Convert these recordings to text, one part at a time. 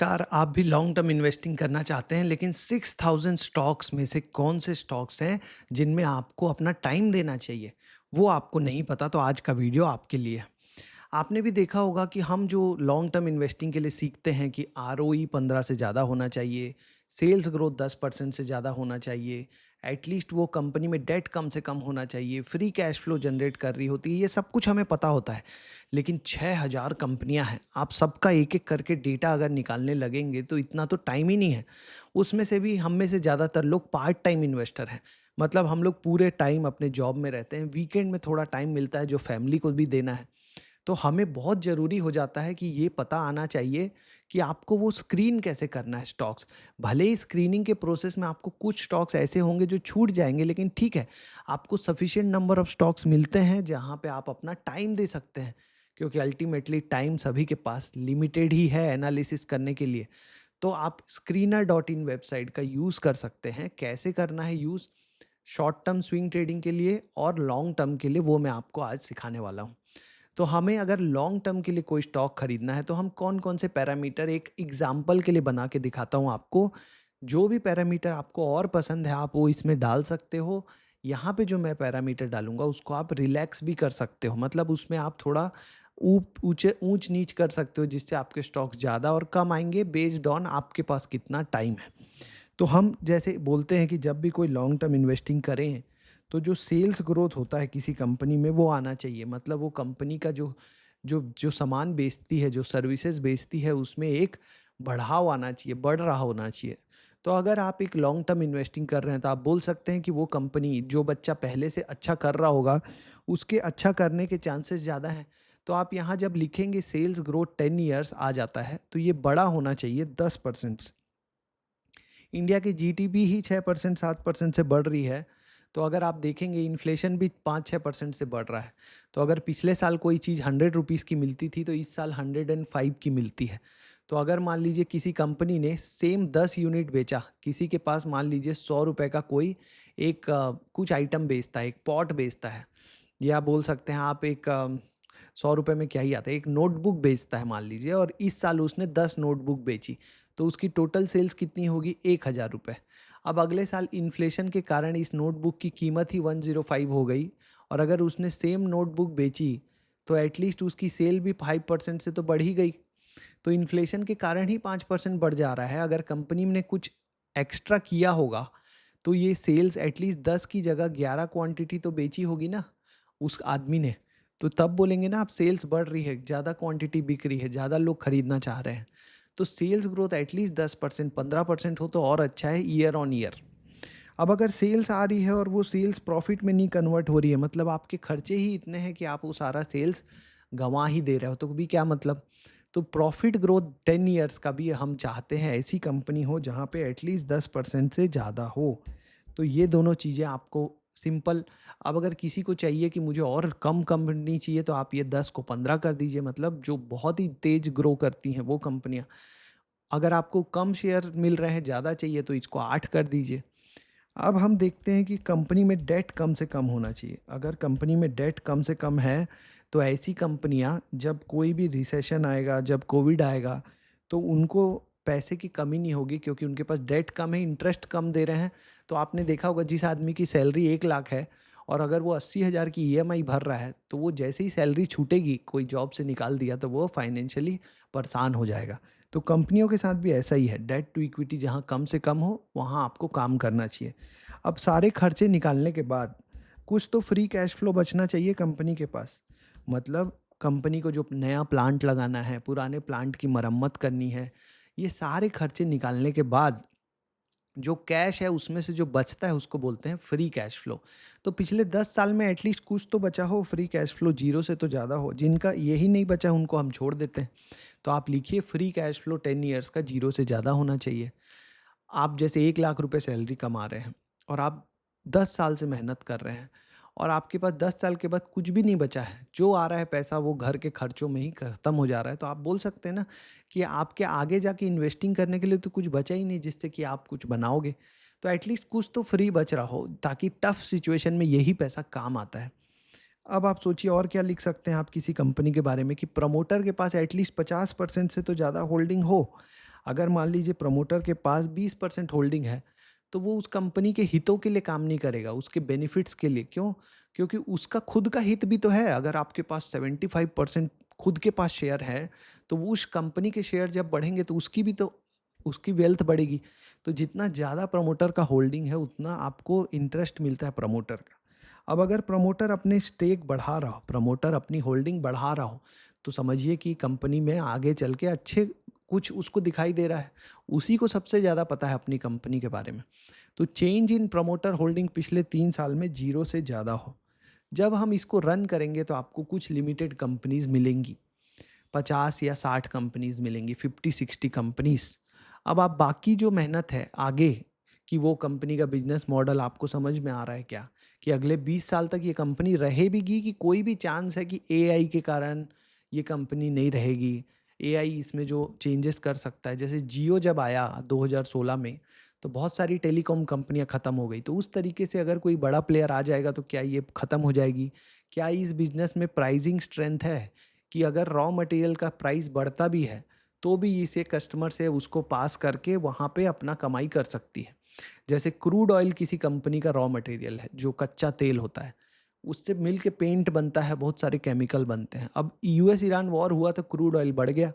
Car आप भी long term investing करना चाहते हैं लेकिन 6000 स्टॉक्स में से कौन से स्टॉक्स हैं जिनमें आपको अपना टाइम देना चाहिए वो आपको नहीं पता तो आज का वीडियो आपके लिए है। आपने भी देखा होगा कि हम जो लॉन्ग टर्म इन्वेस्टिंग के लिए सीखते हैं कि आरओई 15 से ज़्यादा होना चाहिए, सेल्स ग्रोथ 10% से ज़्यादा होना चाहिए, एटलीस्ट वो कंपनी में डेट कम से कम होना चाहिए, फ्री कैश फ्लो जनरेट कर रही होती है, ये सब कुछ हमें पता होता है। लेकिन 6000 कंपनियां हैं, आप सबका एक एक करके डेटा अगर निकालने लगेंगे तो इतना तो टाइम ही नहीं है। उसमें से भी हम में से ज़्यादातर लोग पार्ट टाइम इन्वेस्टर हैं। मतलब हम लोग पूरे टाइम अपने जॉब में रहते हैं, वीकेंड में थोड़ा टाइम मिलता है जो फैमिली को भी देना है। तो हमें बहुत ज़रूरी हो जाता है कि ये पता आना चाहिए कि आपको वो स्क्रीन कैसे करना है स्टॉक्स। भले ही स्क्रीनिंग के प्रोसेस में आपको कुछ स्टॉक्स ऐसे होंगे जो छूट जाएँगे, लेकिन ठीक है, आपको सफिशिएंट नंबर ऑफ स्टॉक्स मिलते हैं जहाँ पे आप अपना टाइम दे सकते हैं। क्योंकि अल्टीमेटली टाइम सभी के पास लिमिटेड ही है एनालिसिस करने के लिए। तो आप स्क्रीनर डॉट इन वेबसाइट का यूज़ कर सकते हैं। कैसे करना है use? Short term swing trading के लिए और लॉन्ग टर्म के लिए वो मैं आपको आज सिखाने वाला हूँ। तो हमें अगर लॉन्ग टर्म के लिए कोई स्टॉक खरीदना है तो हम कौन-कौन से पैरामीटर एक एग्जांपल के लिए बना के दिखाता हूँ आपको। जो भी पैरामीटर आपको और पसंद है आप वो इसमें डाल सकते हो। यहाँ पे जो मैं पैरामीटर डालूँगा उसको आप रिलैक्स भी कर सकते हो। मतलब उसमें आप थोड़ा ऊँच-नीच कर सकते हो जिससे आपके स्टॉक्स ज़्यादा और कम आएँगे बेस्ड ऑन आपके पास कितना टाइम है। तो हम जैसे बोलते हैं कि जब भी कोई लॉन्ग टर्म इन्वेस्टिंग करें, तो जो सेल्स ग्रोथ होता है किसी कंपनी में वो आना चाहिए। मतलब वो कंपनी का जो जो जो सामान बेचती है, जो सर्विसेज़ बेचती है उसमें एक बढ़ाव आना चाहिए, बढ़ रहा होना चाहिए। तो अगर आप एक लॉन्ग टर्म इन्वेस्टिंग कर रहे हैं तो आप बोल सकते हैं कि वो कंपनी जो बच्चा पहले से अच्छा कर रहा होगा, उसके अच्छा करने के चांसेस ज़्यादा हैं। तो आप यहाँ जब लिखेंगे सेल्स ग्रोथ 10 ईयर्स आ जाता है, तो ये बड़ा होना चाहिए 10%। इंडिया की जीडीपी ही 6% 7% से बढ़ रही है। तो अगर आप देखेंगे इन्फ्लेशन भी 5-6% से बढ़ रहा है। तो अगर पिछले साल कोई चीज़ 100 रुपीज़ की मिलती थी तो इस साल 105 की मिलती है। तो अगर मान लीजिए किसी कंपनी ने सेम 10 यूनिट बेचा, किसी के पास मान लीजिए ₹100 का कोई एक कुछ आइटम बेचता है, एक पॉट बेचता है, या बोल सकते हैं आप एक ₹100 में क्या ही आता है, एक नोटबुक बेचता है मान लीजिए, और इस साल उसने 10 नोटबुक बेची। तो उसकी टोटल सेल्स कितनी होगी? ₹1000। अब अगले साल इन्फ्लेशन के कारण इस नोटबुक की कीमत ही 105 हो गई, और अगर उसने सेम नोटबुक बेची तो एटलीस्ट उसकी सेल भी 5% से तो बढ़ ही गई। तो इन्फ्लेशन के कारण ही 5% बढ़ जा रहा है। अगर कंपनी ने कुछ एक्स्ट्रा किया होगा तो ये सेल्स एटलीस्ट 10 की जगह 11 क्वांटिटी तो बेची होगी ना उस आदमी ने। तो तब बोलेंगे ना आप सेल्स बढ़ रही है, ज़्यादा क्वांटिटी बिक रही है, ज़्यादा लोग खरीदना चाह रहे हैं। तो सेल्स ग्रोथ एटलीस्ट 10% 15% हो तो और अच्छा है ईयर ऑन ईयर। अब अगर सेल्स आ रही है और वो सेल्स प्रॉफिट में नहीं कन्वर्ट हो रही है, मतलब आपके खर्चे ही इतने हैं कि आप वो सारा सेल्स गंवा ही दे रहे हो, तो भी क्या मतलब? तो प्रॉफिट ग्रोथ 10 ईयर्स का भी हम चाहते हैं ऐसी कंपनी हो जहाँ पे एटलीस्ट 10% से ज़्यादा हो। तो ये दोनों चीज़ें आपको सिंपल। अब अगर किसी को चाहिए कि मुझे और कम कंपनी चाहिए तो आप ये 10 को 15 कर दीजिए, मतलब जो बहुत ही तेज़ ग्रो करती हैं वो कंपनियाँ। अगर आपको कम शेयर मिल रहे हैं, ज़्यादा चाहिए तो इसको 8 कर दीजिए। अब हम देखते हैं कि कंपनी में डेट कम से कम होना चाहिए। अगर कंपनी में डेट कम से कम है, तो ऐसी कंपनियां जब कोई भी रिसेशन आएगा, जब कोविड आएगा, तो उनको पैसे की कमी नहीं होगी क्योंकि उनके पास डेट कम है, इंटरेस्ट कम दे रहे हैं। तो आपने देखा होगा जिस आदमी की सैलरी 1 लाख है और अगर वो 80,000 की ईएमआई भर रहा है, तो वो जैसे ही सैलरी छूटेगी, कोई जॉब से निकाल दिया, तो वो फाइनेंशियली परेशान हो जाएगा। तो कंपनियों के साथ भी ऐसा ही है, डेट टू इक्विटी जहाँ कम से कम हो वहाँ आपको काम करना चाहिए। अब सारे खर्चे निकालने के बाद कुछ तो फ्री कैश फ्लो बचना चाहिए कंपनी के पास। मतलब कंपनी को जो नया प्लांट लगाना है, पुराने प्लांट की मरम्मत करनी है, ये सारे खर्चे निकालने के बाद जो कैश है उसमें से जो बचता है उसको बोलते हैं फ्री कैश फ्लो। तो पिछले 10 साल में एटलीस्ट कुछ तो बचा हो फ्री कैश फ्लो, ज़ीरो से तो ज़्यादा हो। जिनका यही नहीं बचा उनको हम छोड़ देते हैं। तो आप लिखिए फ्री कैश फ्लो 10 ईयर्स का ज़ीरो से ज़्यादा होना चाहिए। आप जैसे 1 लाख रुपए सैलरी कमा रहे हैं और आप 10 साल से मेहनत कर रहे हैं और आपके पास 10 साल के बाद कुछ भी नहीं बचा है, जो आ रहा है पैसा वो घर के खर्चों में ही खत्म हो जा रहा है, तो आप बोल सकते हैं ना कि आपके आगे जाके इन्वेस्टिंग करने के लिए तो कुछ बचा ही नहीं जिससे कि आप कुछ बनाओगे। तो एटलीस्ट कुछ तो फ्री बच रहा हो ताकि टफ सिचुएशन में यही पैसा काम आता है। अब आप सोचिए और क्या लिख सकते हैं आप किसी कंपनी के बारे में कि प्रमोटर के पास एटलीस्ट 50% से तो ज़्यादा होल्डिंग हो। अगर मान लीजिए प्रमोटर के पास 20% होल्डिंग है, तो वो उस कंपनी के हितों के लिए काम नहीं करेगा, उसके बेनिफिट्स के लिए। क्यों? क्योंकि उसका खुद का हित भी तो है। अगर आपके पास 75% खुद के पास शेयर है, तो वो उस कंपनी के शेयर जब बढ़ेंगे तो उसकी भी तो उसकी वेल्थ बढ़ेगी। तो जितना ज़्यादा प्रमोटर का होल्डिंग है, उतना आपको इंटरेस्ट मिलता है प्रमोटर का। अब अगर प्रमोटर अपने स्टेक बढ़ा रहा हो, प्रमोटर अपनी होल्डिंग बढ़ा रहा हो, तो समझिए कि कंपनी में आगे चल के अच्छे कुछ उसको दिखाई दे रहा है। उसी को सबसे ज़्यादा पता है अपनी कंपनी के बारे में। तो चेंज इन प्रमोटर होल्डिंग पिछले 3 साल में 0 से ज़्यादा हो। जब हम इसको रन करेंगे तो आपको कुछ लिमिटेड कंपनीज़ मिलेंगी, 50 या 60 कंपनीज़ मिलेंगी, 50-60 कंपनीज़। अब आप बाकी जो मेहनत है आगे, कि वो कंपनी का बिज़नेस मॉडल आपको समझ में आ रहा है क्या? कि अगले 20 साल तक ये कंपनी रहेगी, कि कोई भी चांस है कि एआई के कारण ये कंपनी नहीं रहेगी? एआई इसमें जो चेंजेस कर सकता है, जैसे जियो जब आया 2016 में, तो बहुत सारी टेलीकॉम कंपनियाँ ख़त्म हो गई। तो उस तरीके से अगर कोई बड़ा प्लेयर आ जाएगा तो क्या ये ख़त्म हो जाएगी? क्या इस बिज़नेस में प्राइसिंग स्ट्रेंथ है कि अगर रॉ मटेरियल का प्राइस बढ़ता भी है, तो भी इसे कस्टमर से उसको पास करके वहाँ पे अपना कमाई कर सकती है? जैसे क्रूड ऑयल किसी कंपनी का रॉ मटेरियल है, जो कच्चा तेल होता है, उससे मिल के पेंट बनता है, बहुत सारे केमिकल बनते हैं। अब यूएस ईरान वॉर हुआ तो क्रूड ऑयल बढ़ गया।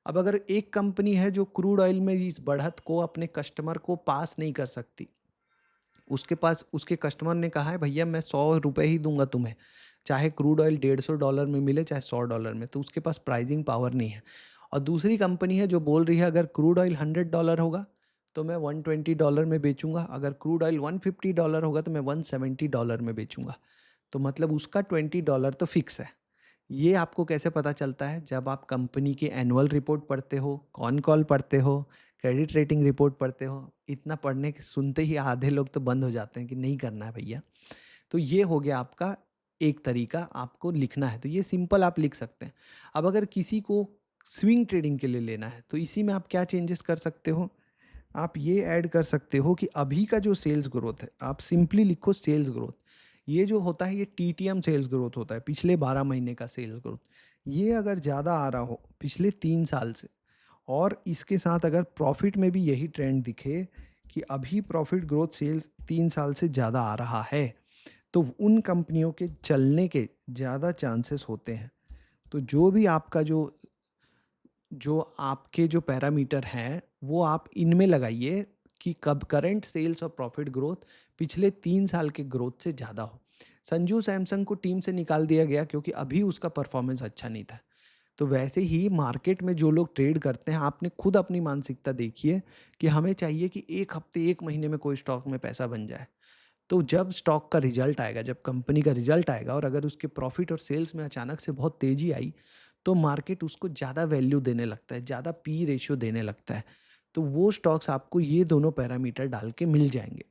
अब अगर एक कंपनी है जो क्रूड ऑयल में इस बढ़त को अपने कस्टमर को पास नहीं कर सकती, उसके पास उसके कस्टमर ने कहा है भैया मैं 100 रुपये ही दूंगा तुम्हें, चाहे क्रूड ऑयल $150 में मिले चाहे $100 में, तो उसके पास प्राइसिंग पावर नहीं है। और दूसरी कंपनी है जो बोल रही है अगर क्रूड ऑयल $100 होगा तो मैं $120 में बेचूंगा, अगर क्रूड ऑयल $150 होगा तो मैं $170 में बेचूंगा। तो मतलब उसका $20 तो फिक्स है। ये आपको कैसे पता चलता है? जब आप कंपनी की एनुअल रिपोर्ट पढ़ते हो, कॉन कॉल पढ़ते हो, क्रेडिट रेटिंग रिपोर्ट पढ़ते हो। इतना पढ़ने के सुनते ही आधे लोग तो बंद हो जाते हैं कि नहीं करना है भैया। तो ये हो गया आपका एक तरीका, आपको लिखना है तो ये सिंपल आप लिख सकते हैं। अब अगर किसी को स्विंग ट्रेडिंग के लिए लेना है तो इसी में आप क्या चेंजेस कर सकते हो? आप ये ऐड कर सकते हो कि अभी का जो सेल्स ग्रोथ है, आप सिंपली लिखो सेल्स ग्रोथ। ये जो होता है ये टीटीएम सेल्स ग्रोथ होता है, पिछले 12 महीने का सेल्स ग्रोथ। ये अगर ज़्यादा आ रहा हो पिछले 3 साल से, और इसके साथ अगर प्रॉफिट में भी यही ट्रेंड दिखे कि अभी प्रॉफिट ग्रोथ सेल्स 3 साल से ज़्यादा आ रहा है, तो उन कंपनियों के चलने के ज़्यादा चांसेस होते हैं। तो जो भी आपका जो आपके जो पैरामीटर हैं, वो आप इनमें लगाइए कि कब करंट सेल्स और प्रॉफिट ग्रोथ पिछले 3 साल के ग्रोथ से ज़्यादा हो। संजू सैमसंग को टीम से निकाल दिया गया क्योंकि अभी उसका परफॉर्मेंस अच्छा नहीं था। तो वैसे ही मार्केट में जो लोग ट्रेड करते हैं, आपने खुद अपनी मानसिकता देखिए कि हमें चाहिए कि 1 हफ्ते, 1 महीने में कोई स्टॉक में पैसा बन जाए। तो जब स्टॉक का रिजल्ट आएगा, जब कंपनी का रिजल्ट आएगा और अगर उसके प्रॉफिट और सेल्स में अचानक से बहुत तेज़ी आई, तो मार्केट उसको ज़्यादा वैल्यू देने लगता है, ज़्यादा पी रेशियो देने लगता है। तो वो स्टॉक्स आपको ये दोनों पैरामीटर डाल के मिल जाएँगे।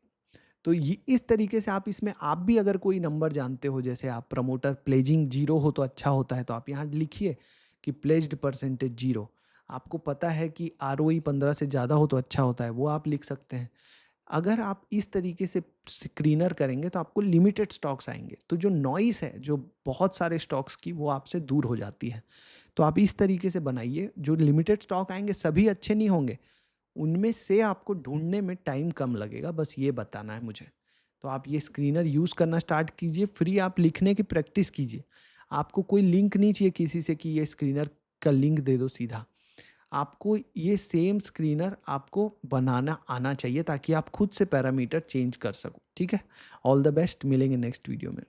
तो ये इस तरीके से आप इसमें आप भी अगर कोई नंबर जानते हो, जैसे आप प्रमोटर प्लेजिंग 0 हो तो अच्छा होता है, तो आप यहाँ लिखिए कि प्लेज्ड परसेंटेज 0। आपको पता है कि आरओई 15 से ज़्यादा हो तो अच्छा होता है, वो आप लिख सकते हैं। अगर आप इस तरीके से स्क्रीनर करेंगे तो आपको लिमिटेड स्टॉक्स आएँगे। तो जो नॉइज़ है, जो बहुत सारे स्टॉक्स की, वो आपसे दूर हो जाती है। तो आप इस तरीके से बनाइए, जो लिमिटेड स्टॉक आएँगे सभी अच्छे नहीं होंगे। उनमें से आपको ढूँढने में टाइम कम लगेगा, बस ये बताना है मुझे। तो आप ये स्क्रीनर यूज़ करना स्टार्ट कीजिए, फ्री आप लिखने की प्रैक्टिस कीजिए। आपको कोई लिंक नहीं चाहिए किसी से कि ये स्क्रीनर का लिंक दे दो सीधा। आपको ये सेम स्क्रीनर आपको बनाना आना चाहिए ताकि आप खुद से पैरामीटर चेंज कर सको, ठीक है? ऑल द बेस्ट, मिलेंगे नेक्स्ट वीडियो में।